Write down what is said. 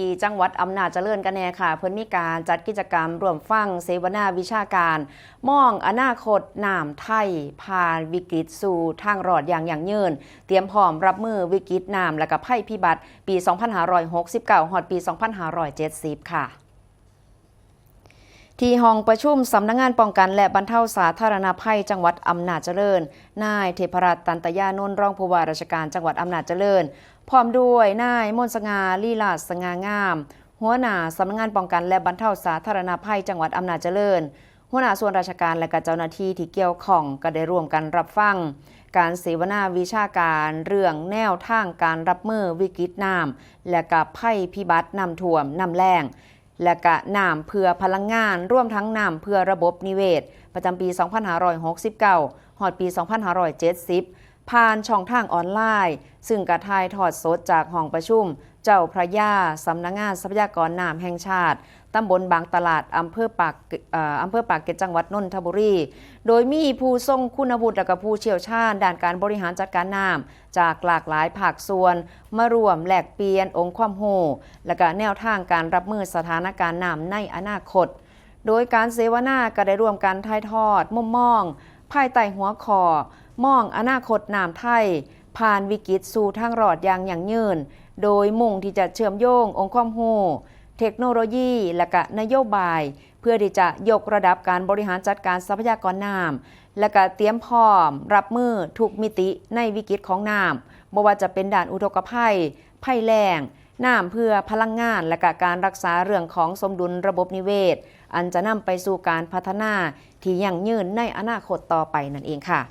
ที่จังหวัดอำนาจเจริญกันแน่ค่ะเพิ่นมีการจัดกิจกรรมร่วมฟังเสวนาวิชาการมองอนาคตน้ำไทยผ่านวิกฤตสู่ทางรอดอย่างยั่งยืนเตรียมพร้อมรับมือวิกฤตน้ำและก็ภัยพิบัติปี 2569 ฮอดปี 2570 ค่ะที่ห้องประชุมสำนักงานป้องกันและบรรเทาสาธารณภัยจังหวัดอำนาจเจริญนายเทพรัตน์ตันตยานนท์รองผู้ว่าราชการจังหวัดอำนาจเจริญพร้อมด้วยนายมนต์สง่าลีลาศสง่างามหัวหน้าสำนักงานป้องกันและบรรเทาสาธารณภัยจังหวัดอำนาจเจริญหัวหน้าส่วนราชการและเจ้าหน้าที่ที่เกี่ยวข้องก็ได้ร่วมกันรับฟังการเสวนาวิชาการเรื่องแนวทางการรับมือวิกฤตน้ำและกับภัยพิบัติน้ำท่วมน้ำแล้งและก็น้ำเพื่อพลังงานร่วมทั้งน้ำเพื่อระบบนิเวศประจำปี 2569 ฮอดปี 2570 ผ่านช่องทางออนไลน์ซึ่งกระถ่ายทอดสดจากห้องประชุมเจ้าพระยาสำนักงานทรัพยากรน้ำแห่งชาติตำบลบางตลาดอำเภอปากเกร็ดจังหวัดนนทบุรีโดยมีผู้ทรงคุณวุฒิและก็ผู้เชี่ยวชาญด้านการบริหารจัดการน้ำจากหลากหลายภาคส่วนมารวมแลกเปลี่ยนองค์ความรู้และก็แนวทางการรับมือสถานการณ์น้ำในอนาคตโดยการเสวนาก็ได้ร่วมกันถ่ายทอดมุมมองภายใต้หัวข้อมองอนาคตน้ำไทยผ่านวิกฤตสู่ทางรอดอย่างยั่งยืนโดยมุ่งที่จะเชื่อมโยงองค์ความรู้เทคโนโลยีและก็นโยบายเพื่อที่จะยกระดับการบริหารจัดการทรัพยากรน้ำและก็เตรียมพร้อมรับมือทุกมิติในวิกฤตของน้ำบ่ว่าจะเป็นด้านอุทกภัยภัยแล้งน้ำเพื่อพลังงานและก็การรักษาเรื่องของสมดุลระบบนิเวศอันจะนำไปสู่การพัฒนาที่ยั่งยืนในอนาคตต่อไปนั่นเองค่ะ